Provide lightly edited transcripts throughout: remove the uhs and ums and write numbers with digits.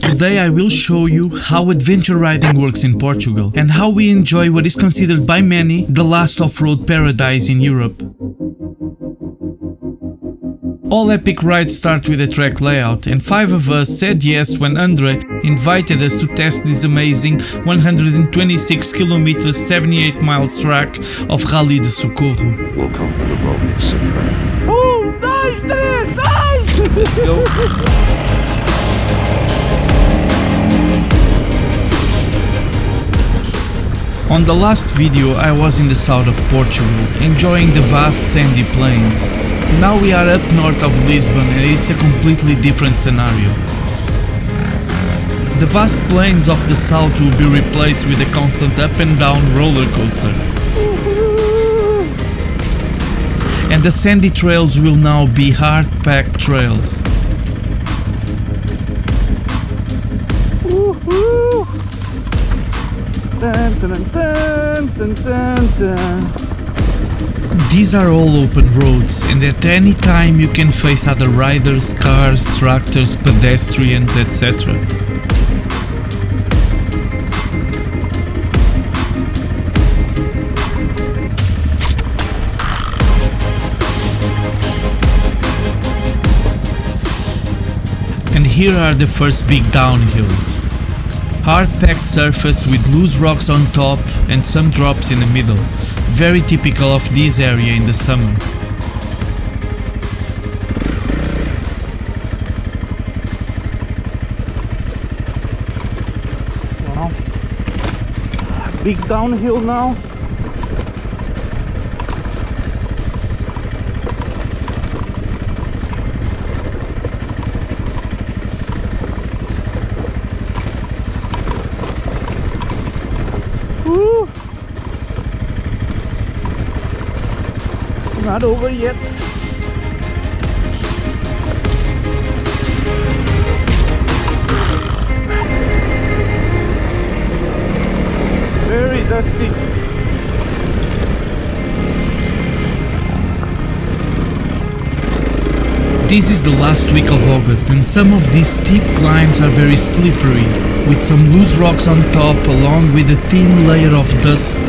Today I will show you how adventure riding works in Portugal and how we enjoy what is considered by many the last off-road paradise in Europe. All epic rides start with a track layout, and 5 of us said yes when André invited us to test this amazing 126 km 78 miles track of Rally de Socorro. We'll conquer the road supreme. 1, 2, 3, 6! Let's go. On the last video I was in the south of Portugal, enjoying the vast sandy plains. Now we are up north of Lisbon and it's a completely different scenario. The vast plains of the south will be replaced with a constant up and down roller coaster. And the sandy trails will now be hard-packed trails. Dun, dun, dun, dun, dun, dun. These are all open roads, and at any time you can face other riders, cars, tractors, pedestrians, etc. And here are the first big downhills. Hard-packed surface with loose rocks on top and some drops in the middle, very typical of this area in the summer. Wow. Big downhill now. Woo. Not over yet. Very dusty. This is the last week of August and some of these steep climbs are very slippery, with some loose rocks on top along with a thin layer of dust.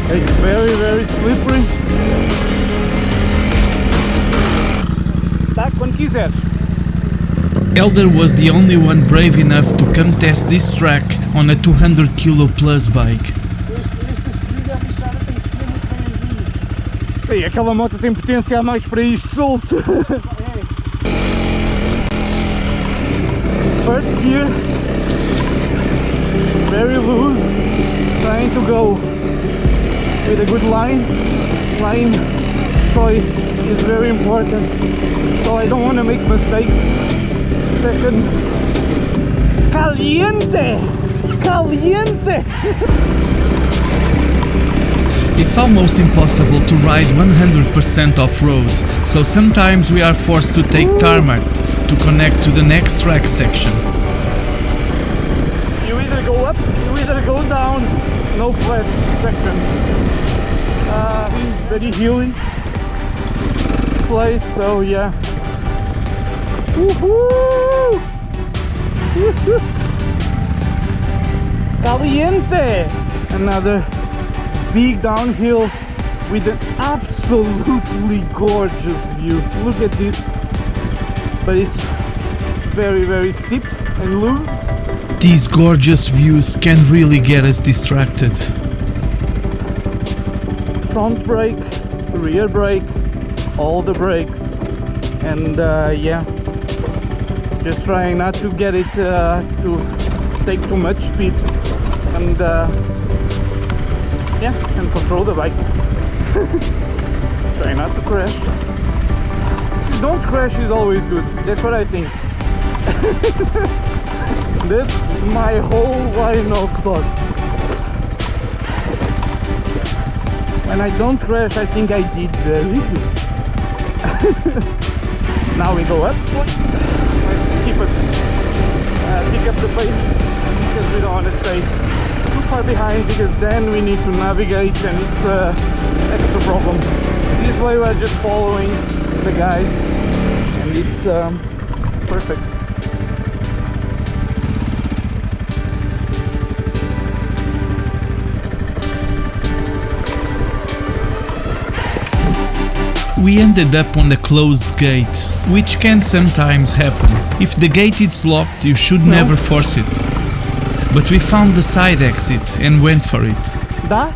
It's very slippery. Tá quando quiseres. Hélder was the only one brave enough to come test this track on a 200 kilo plus bike. Ei, aquela moto tem potência a mais para isto solto. First gear, very loose, trying to go with a good line choice is very important, so I don't want to make mistakes. Second, caliente. It's almost impossible to ride 100% off-road, so sometimes we are forced to take tarmac to connect to the next track section. You either go up, you either go down, no flat section. Very hilly place, so yeah. Woohoo! Caliente! Another big downhill with an absolutely gorgeous view. Look at this. But it's very steep and loose. These gorgeous views can really get us distracted. Front brake, rear brake, all the brakes, and yeah, just trying not to get it to take too much speed, and yeah, and control the bike. Try not to crash. Don't crash is always good, that's what I think. That's my whole line of thought. and I don't crash, I think I did very good. Now we go up. Let's keep it, pick up the pace, because we don't want to stay too far behind, because then we need to navigate and it's extra problem. This way we're just following the guys and it's perfect. We ended up on a closed gate, which can sometimes happen. If the gate is locked, you should never force it. But we found the side exit and went for it. Dá?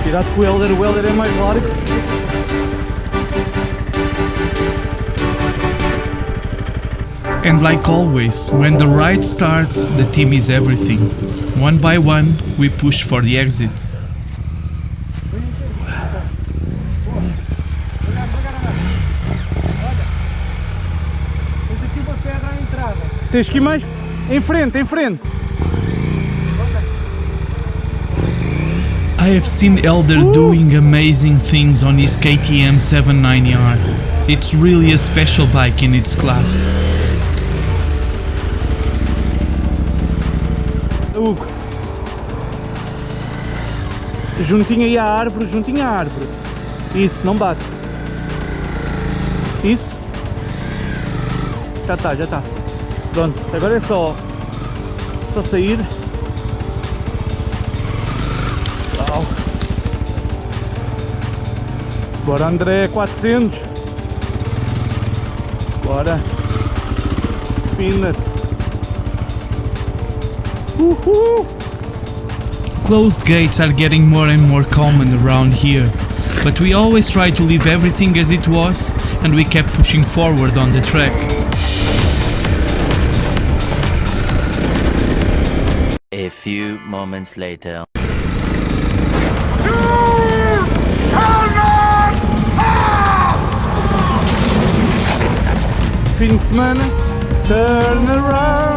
Cuidado com o Hélder é mais largo. And like always, when the ride starts, the team is everything. One by one, we push for the exit. Tens que ir mais em frente, em frente. I have seen Hélder doing amazing things on his KTM 79R. It's really a special bike in its class. Hugo, juntinho aí à árvore, juntinho à árvore. Isso, não bate. Isso. Já está, já está. Pronto, agora é só sair. Uau. Bora André, 400. Bora. Peanuts. Closed gates are getting more and more common around here, but we always try to leave everything as it was, and we kept pushing forward on the track. A few moments later. Fim de semana, turn around.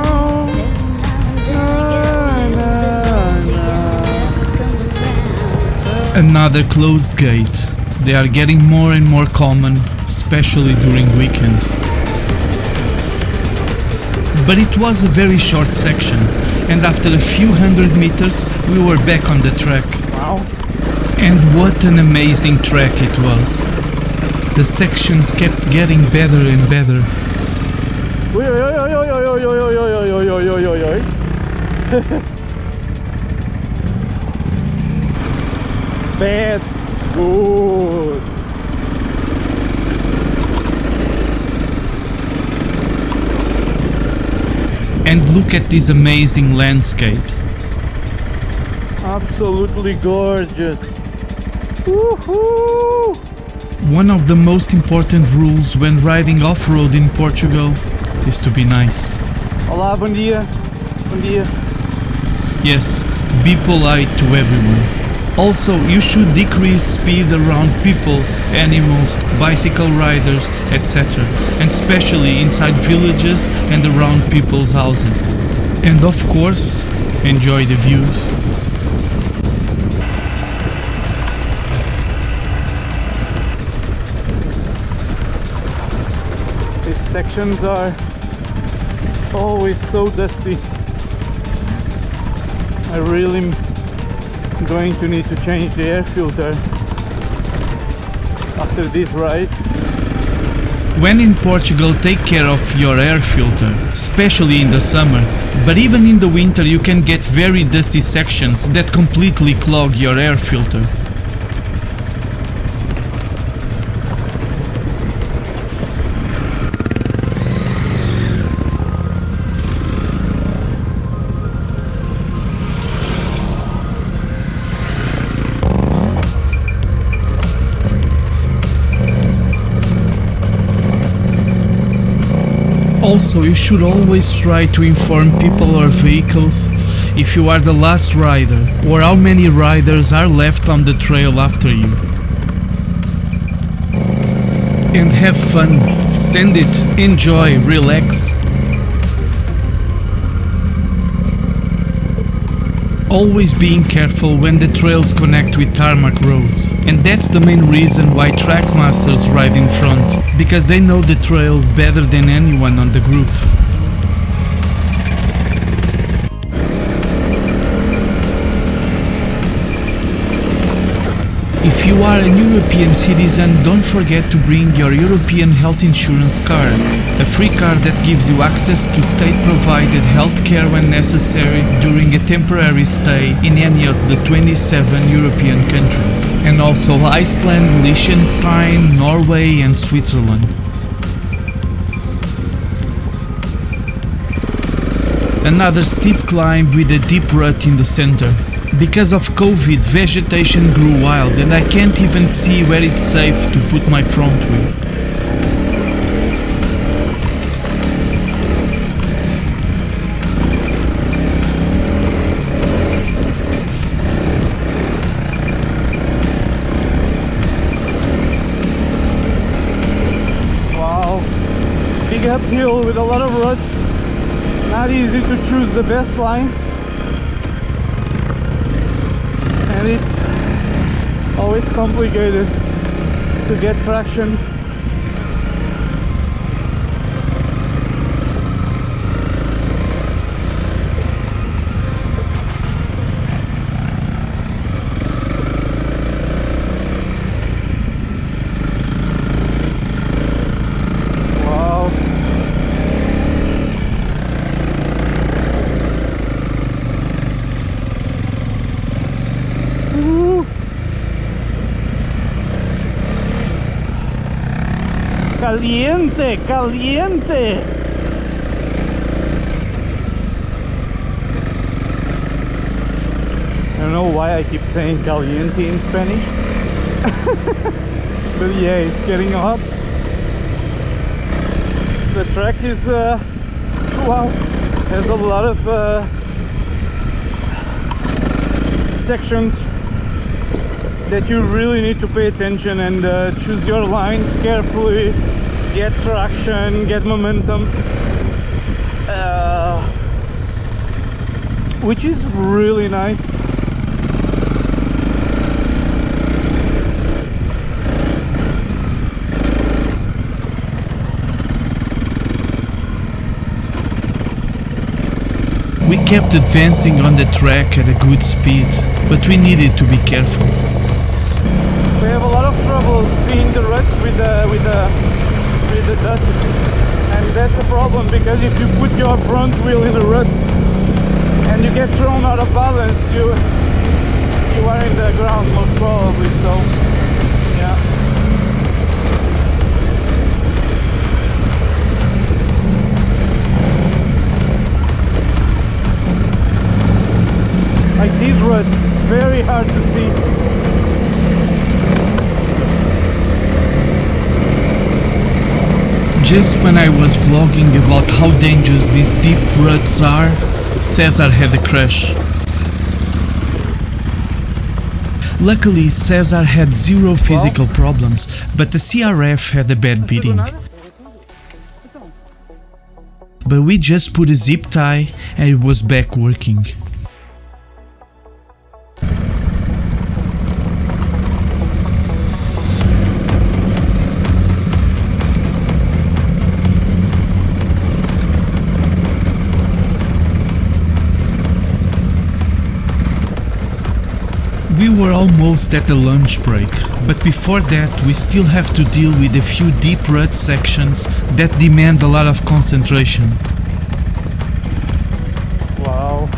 Another closed gate. They are getting more and more common, especially during weekends. But it was a very short section, and after a few hundred meters we were back on the track. Wow. And what an amazing track it was. The sections kept getting better and better. Bad. Good. And look at these amazing landscapes. Absolutely gorgeous. Woohoo! One of the most important rules when riding off-road in Portugal is to be nice. Olá, bom dia. Bom dia. Yes, be polite to everyone. Also, you should decrease speed around people, animals, bicycle riders, etc. And especially inside villages and around people's houses. And of course, enjoy the views. These sections are always so dusty. I really am going to need to change the air filter after this ride. When in Portugal, take care of your air filter, especially in the summer, but even in the winter you can get very dusty sections that completely clog your air filter. Also, you should always try to inform people or vehicles if you are the last rider or how many riders are left on the trail after you. and have fun. Send it, enjoy, relax. Always being careful when the trails connect with tarmac roads. And that's the main reason why track masters ride in front, because they know the trail better than anyone on the group. If you are an European citizen, don't forget to bring your European health insurance card, a free card that gives you access to state-provided health care when necessary during a temporary stay in any of the 27 European countries, and also Iceland, Liechtenstein, Norway and Switzerland. Another steep climb with a deep rut in the center. Because of COVID, vegetation grew wild and I can't even see where it's safe to put my front wheel. Wow, big uphill with a lot of ruts. Not easy to choose the best line. And it's always complicated to get traction. Wow. Caliente, caliente. I don't know why I keep saying caliente in Spanish. But yeah, it's getting hot. The track is wow, has a lot of sections that you really need to pay attention and choose your lines carefully, get traction, get momentum, which is really nice. We kept advancing on the track at a good speed, but we needed to be careful. We have a lot of trouble seeing the ruts with the dust, and that's a problem because if you put your front wheel in the rut and you get thrown out of balance, you are in the ground most probably. So yeah. Like these ruts, very hard to see. Just when I was vlogging about how dangerous these deep ruts are, César had a crash. Luckily, César had zero physical problems, but the CRF had a bad beating. But we just put a zip tie and it was back working. We were almost at the lunch break, but before that we still have to deal with a few deep rut sections that demand a lot of concentration. Wow.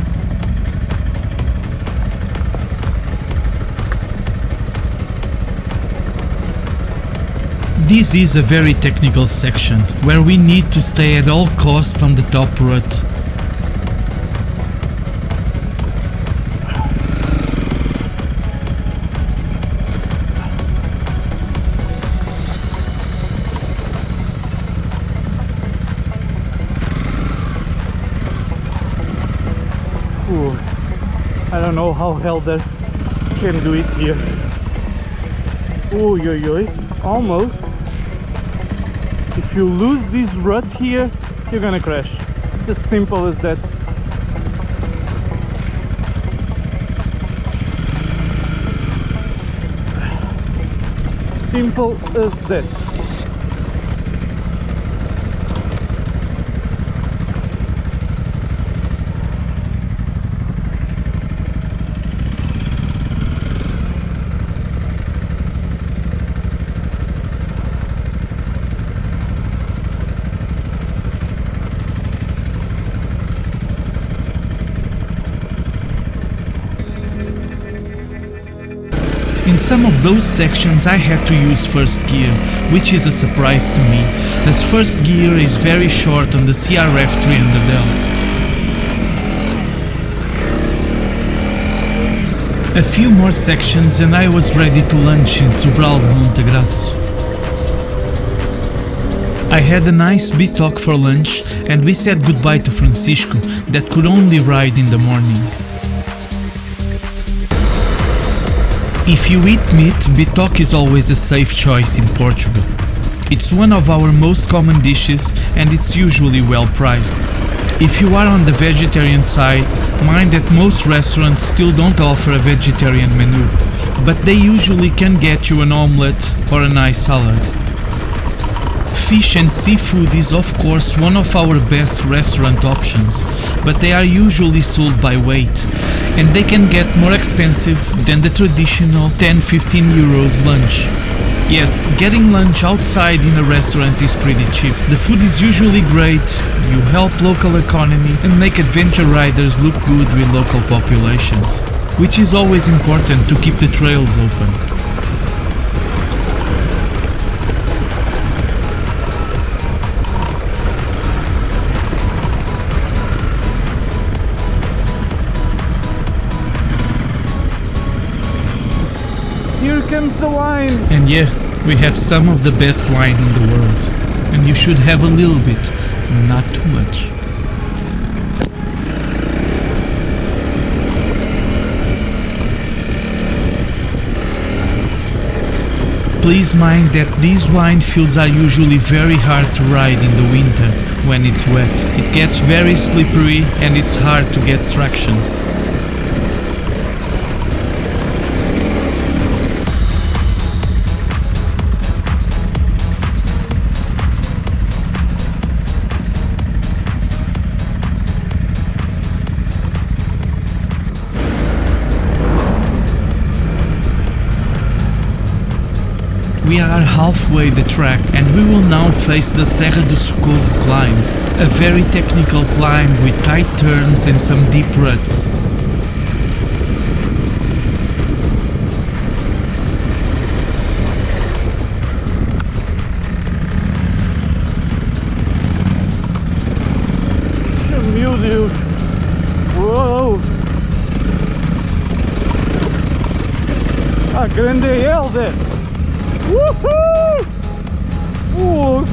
This is a very technical section, where we need to stay at all costs on the top rut. I don't know how Hélder can do it here. Ooh, yo, yo, almost. If you lose this rut here, you're gonna crash. It's as simple as that. Simple as that. In some of those sections I had to use first gear, which is a surprise to me, as first gear is very short on the CRF 300L. A few more sections and I was ready to launch in Sobral de Montegraço. I had a nice bitoque for lunch and we said goodbye to Francisco that could only ride in the morning. If you eat meat, bitoque is always a safe choice in Portugal. It's one of our most common dishes and it's usually well priced. If you are on the vegetarian side, mind that most restaurants still don't offer a vegetarian menu, but they usually can get you an omelette or a nice salad. Fish and seafood is of course one of our best restaurant options, but they are usually sold by weight, and they can get more expensive than the traditional 10-15 euros lunch. Yes, getting lunch outside in a restaurant is pretty cheap. The food is usually great, you help local economy and make adventure riders look good with local populations, which is always important to keep the trails open. Here comes the wine! And yeah, we have some of the best wine in the world. And you should have a little bit, not too much. Please mind that these wine fields are usually very hard to ride in the winter when it's wet. It gets very slippery and it's hard to get traction. We are halfway the track and we will now face the Serra do Socorro climb, a very technical climb with tight turns and some deep ruts. Music! Whoa! A grande Hélder! Woohoo! Whoa.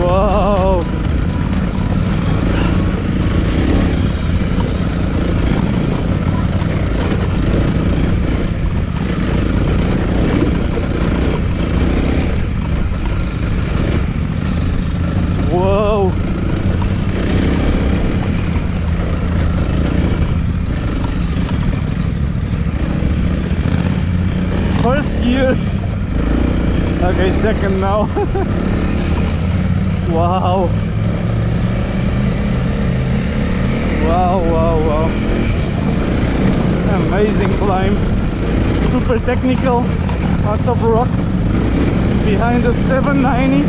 Wow! Whoa! First gear. Okay, second now. Wow. Wow, wow, wow. Amazing climb. Super technical. Lots of rocks. Behind the 790.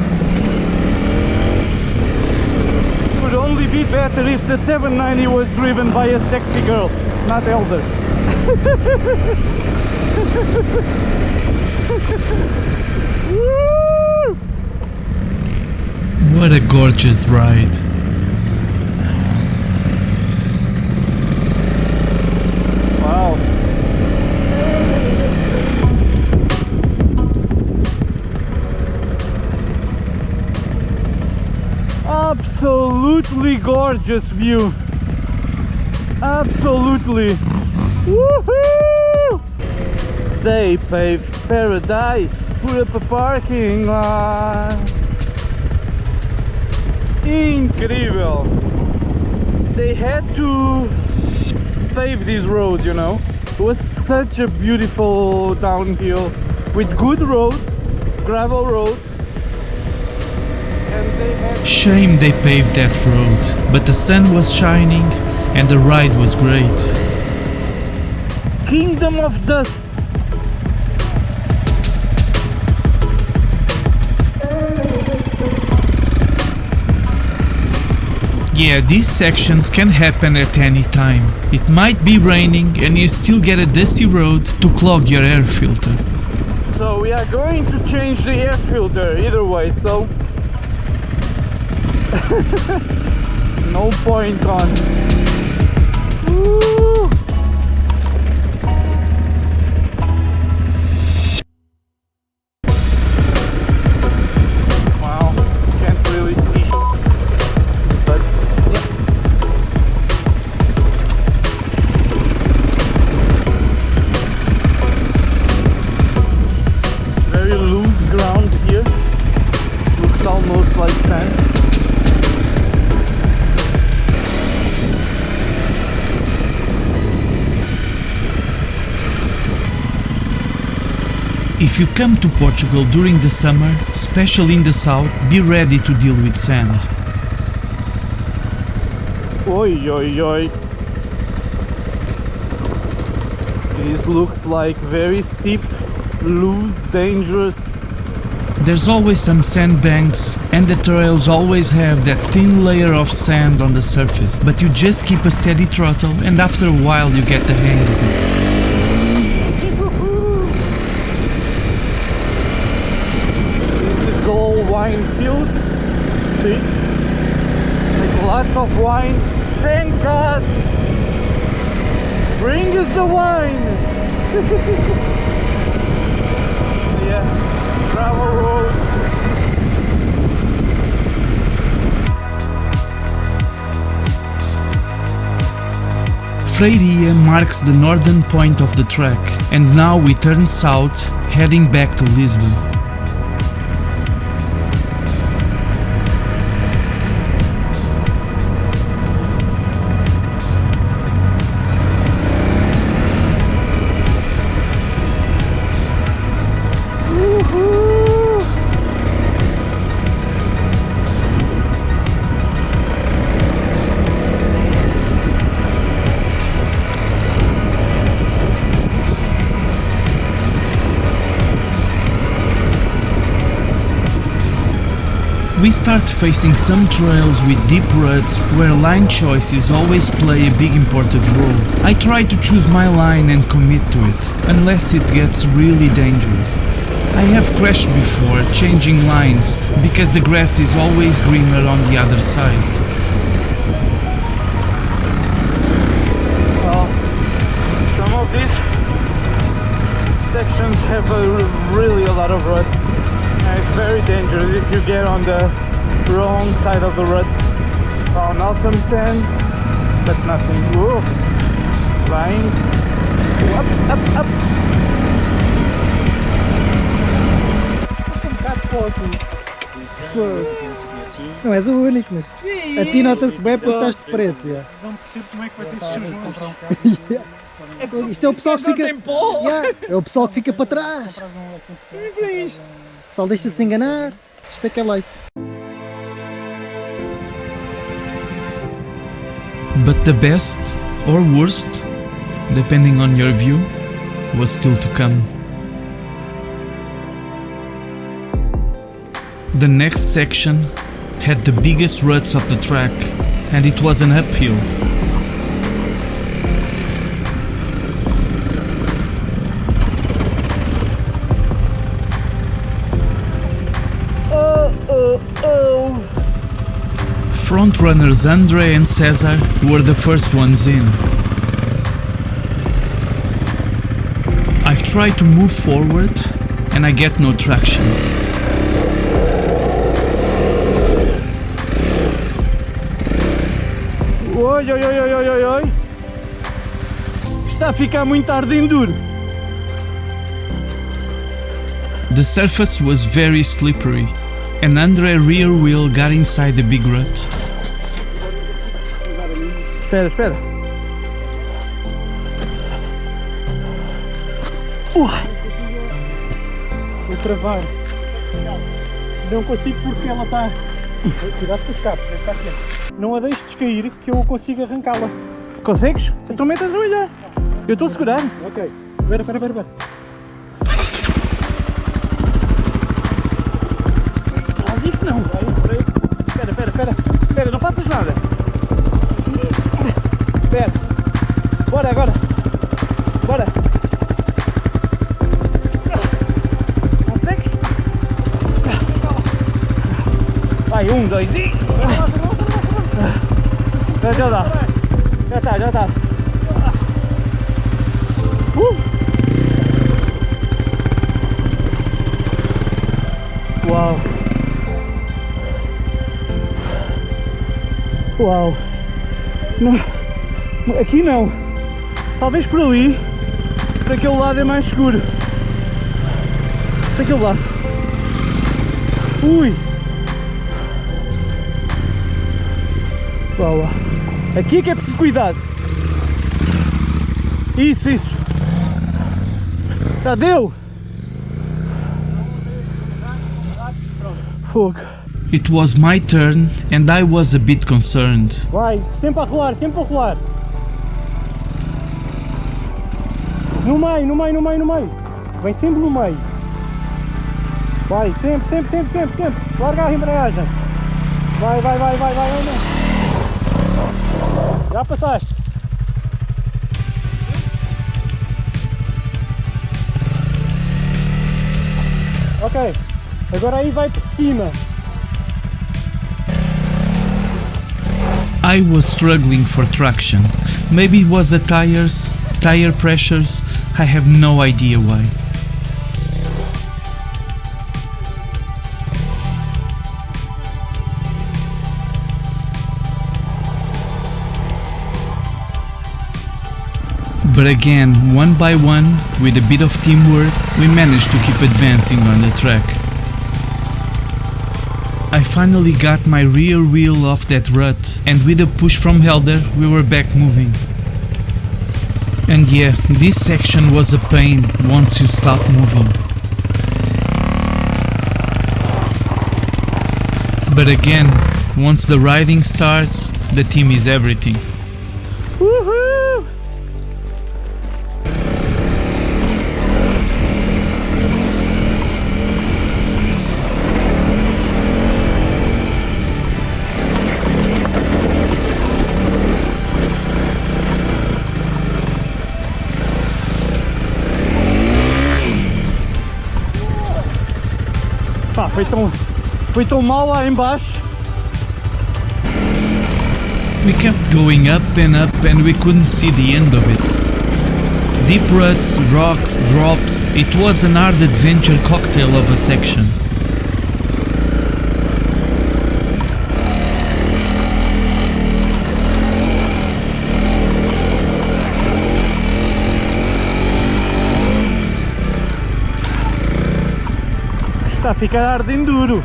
Would only be better if the 790 was driven by a sexy girl, not Hélder. Woo! What a gorgeous ride! Wow! Absolutely gorgeous view! Absolutely! Woohoo! They paved paradise. Put up a parking lot. Incrível! They had to pave this road, you know. It was such a beautiful downhill with good road, gravel road. And they had... Shame they paved that road, but the sun was shining and the ride was great. Kingdom of Dust. Yeah, these sections can happen at any time. It might be raining and you still get a dusty road to clog your air filter. So we are going to change the air filter either way, so no point on. Woo! Wow, can't really see, but yeah. Very loose ground here. Looks almost like sand. If you come to Portugal during the summer, especially in the south, be ready to deal with sand. Oi, oi, oi. This looks like very steep, loose, dangerous. There's always some sandbanks and the trails always have that thin layer of sand on the surface, but you just keep a steady throttle and after a while you get the hang of it. This is all wine fields. See? Like lots of wine. Thank God! Bring us the wine! Yeah, gravel roads. Freiria marks the northern point of the track and now we turn south, heading back to Lisbon. We start facing some trails with deep ruts where line choices always play a big important role. I try to choose my line and commit to it, unless it gets really dangerous. I have crashed before changing lines because the grass is always greener on the other side. Well, some of these sections have really a lot of ruts. It's very dangerous if you get on the wrong side of the rut. Oh, now some sand, but nothing. Whoa! Flying. Up, up, up. Não és o único, mas a ti nota-se bem porque estás de preto. Já. Não percebo como é que vocês se juntam. Isto é o pessoal que fica. É o pessoal que fica para trás. O pessoal deixa-se enganar. Isto é que é life. But the best, or worst, depending on your view, was still to come. The next section had the biggest ruts of the track, and it was an uphill. Frontrunners André and César were the first ones in. I've tried to move forward and I get no traction. Oi, oi, oi, oi, oi, oi. Está a ficar muito tarde enduro. The surface was very slippery, and André rear wheel got inside the big rut. Espera, espera. Vou travar. Não consigo porque ela está... Cuidado com os cabos, está aqui. Não a deixes descair que eu consigo arrancá-la. Consegues? Então metas a olhar. Eu estou a segurar. Ok. Espera, espera, espera. Que não. Espera, espera, espera. Espera, não faças nada. Espera. Bora agora. Bora. Consegues? Vai, 1, 2 e... Já dá. Já está, já está. Uau. Uau. Não, aqui não. Talvez por ali. Para aquele lado é mais seguro. Para aquele lado. Ui. Uau, uau. Aqui é que é preciso cuidado. Isso, isso. Já deu. Fogo. It was my turn, and I was a bit concerned. Vai, sempre a rolar, sempre a rolar. No meio, no meio, no meio, no meio. Vem sempre no meio. Vai, sempre, sempre, sempre, sempre, sempre. Larga a embreagem. Vai, vai, vai, vai, vai, vai. Já passaste. Ok, agora aí vai por cima. I was struggling for traction. Maybe it was the tires, tire pressures, I have no idea why. But again, one by one, with a bit of teamwork, we managed to keep advancing on the track. I finally got my rear wheel off that rut, and with a push from Hélder, we were back moving. And yeah, this section was a pain once you stop moving. But again, once the riding starts, the team is everything. Woohoo! Pá, foi tão mal lá embaixo. We kept going up and we couldn't see the end of it. Deep ruts, rocks, drops, it was an hard adventure cocktail of a section. Está a ficar hard enduro.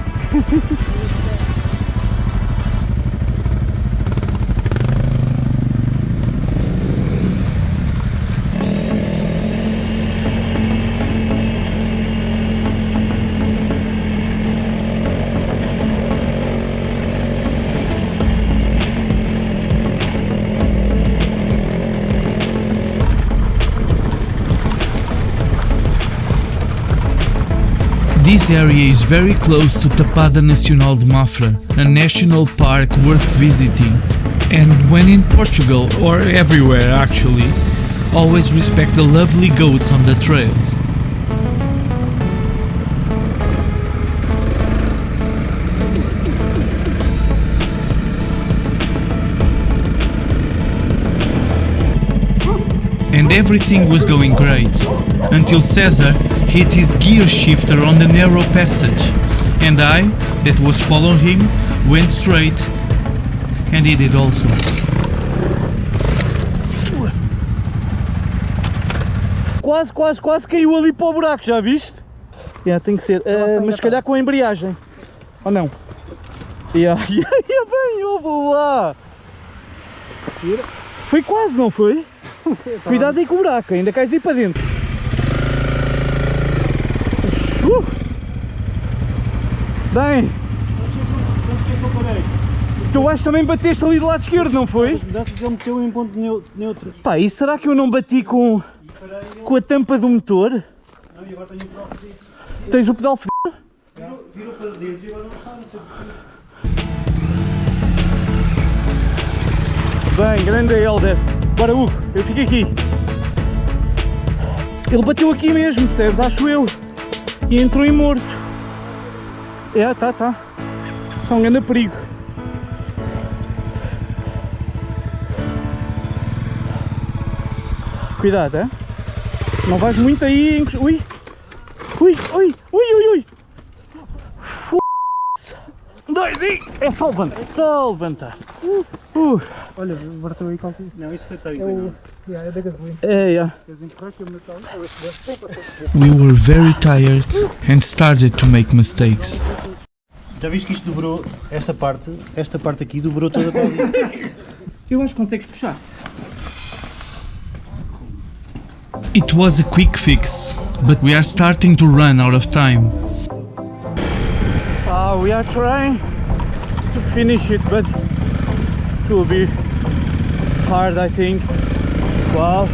This area is very close to Tapada Nacional de Mafra, a national park worth visiting. And when in Portugal, or everywhere actually, always respect the lovely goats on the trails. And everything was going great, until César hit his gear shifter on the narrow passage, and I, that was following him, went straight, and he did also. quase caiu ali para o buraco, já viste? Tem que ser, mas se calhar com a embreagem, ou não? Bem, eu vou lá. Foi quase, não foi? Cuidado aí com o buraco, ainda cais aí para dentro. Bem, tu acho também bateste ali do lado esquerdo, não foi? As mudanças ele meteu em ponto neutro. Pá, e será que eu não bati com a tampa do motor? Não, e agora tenho o pedal fedido. Tens o pedal fedido? Virou para dentro e agora não sai, não sei porquê. Bem, grande Hélder. Bora Hugo, eu fico aqui. Ele bateu aqui mesmo, percebes? Acho eu. E entrou em morto. Tá. Está um grande perigo. Cuidado, é? Não vais muito aí. Ui! F***. Dois, é só levantar. Olha, verteu aí qualquer. Não, isso foi técnico. É da gasolina. Queres empurrar que eu meto ali? We were very tired and started to make mistakes. Já viste que isto dobrou, esta parte aqui dobrou toda para ali. Eu acho que consegues puxar. It was a quick fix, but we are starting to run out of time. We are trying to finish it, but it will be hard, I think. Wow.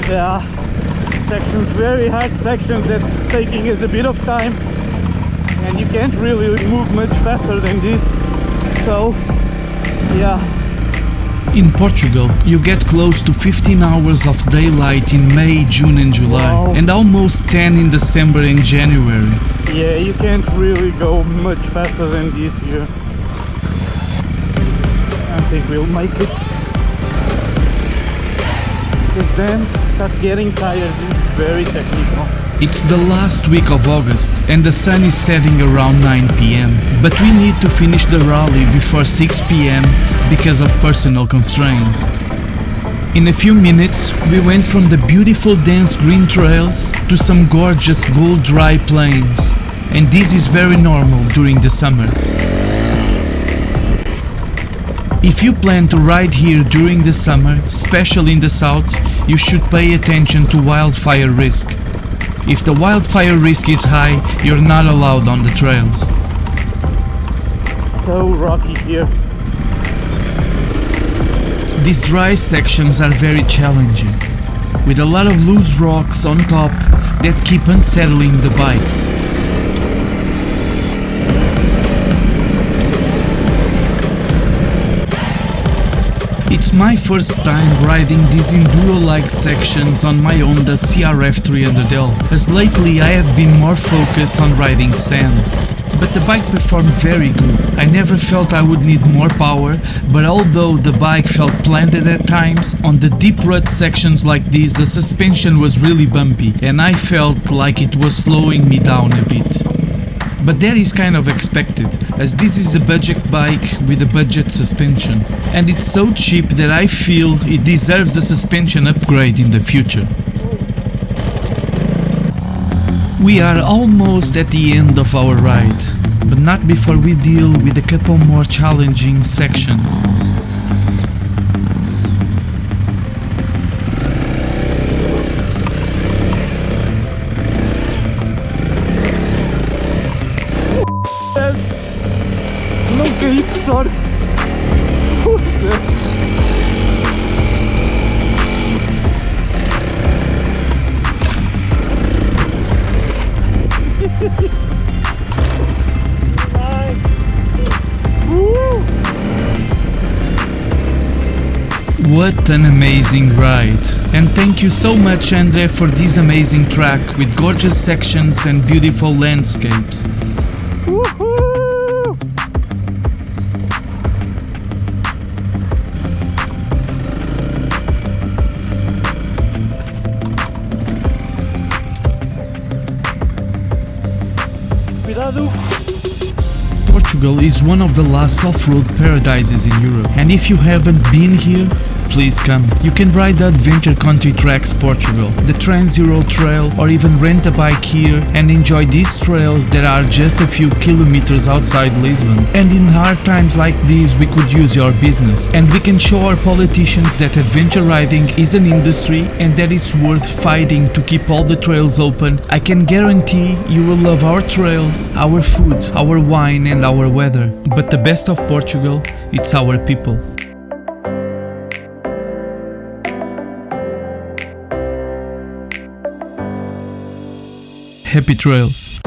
Yeah, sections, very hard sections that's taking us a bit of time, and you can't really move much faster than this, so yeah. In Portugal, you get close to 15 hours of daylight in May, June and July, Wow. and almost 10 in December and January. Yeah, you can't really go much faster than this here. I think we'll make it. Because then start getting tired, it's very technical. It's the last week of August and the sun is setting around 9 p.m. But we need to finish the rally before 6 p.m. because of personal constraints. In a few minutes, we went from the beautiful dense green trails to some gorgeous gold dry plains. And this is very normal during the summer. If you plan to ride here during the summer, especially in the south, you should pay attention to wildfire risk. If the wildfire risk is high, you're not allowed on the trails. So rocky here. These dry sections are very challenging, with a lot of loose rocks on top that keep unsettling the bikes. It's my first time riding these enduro-like sections on my Honda CRF 300L, as lately I have been more focused on riding sand. But the bike performed very good. I never felt I would need more power, but although the bike felt planted at times, on the deep rut sections like these the suspension was really bumpy and I felt like it was slowing me down a bit. But that is kind of expected, as this is a budget bike with a budget suspension, and it's so cheap that I feel it deserves a suspension upgrade in the future. We are almost at the end of our ride, but not before we deal with a couple more challenging sections. Não caí, que sorte! What an amazing ride! And thank you so much, André, for this amazing track with gorgeous sections and beautiful landscapes. Cuidado! Portugal is one of the last off-road paradises in Europe, and if you haven't been here, please come. You can ride the Adventure Country Tracks Portugal, the Trans-Euro Trail, or even rent a bike here and enjoy these trails that are just a few kilometers outside Lisbon. And in hard times like these, we could use your business, and we can show our politicians that adventure riding is an industry and that it's worth fighting to keep all the trails open. I can guarantee you will love our trails, our food, our wine and our weather. But the best of Portugal, it's our people. Happy trails!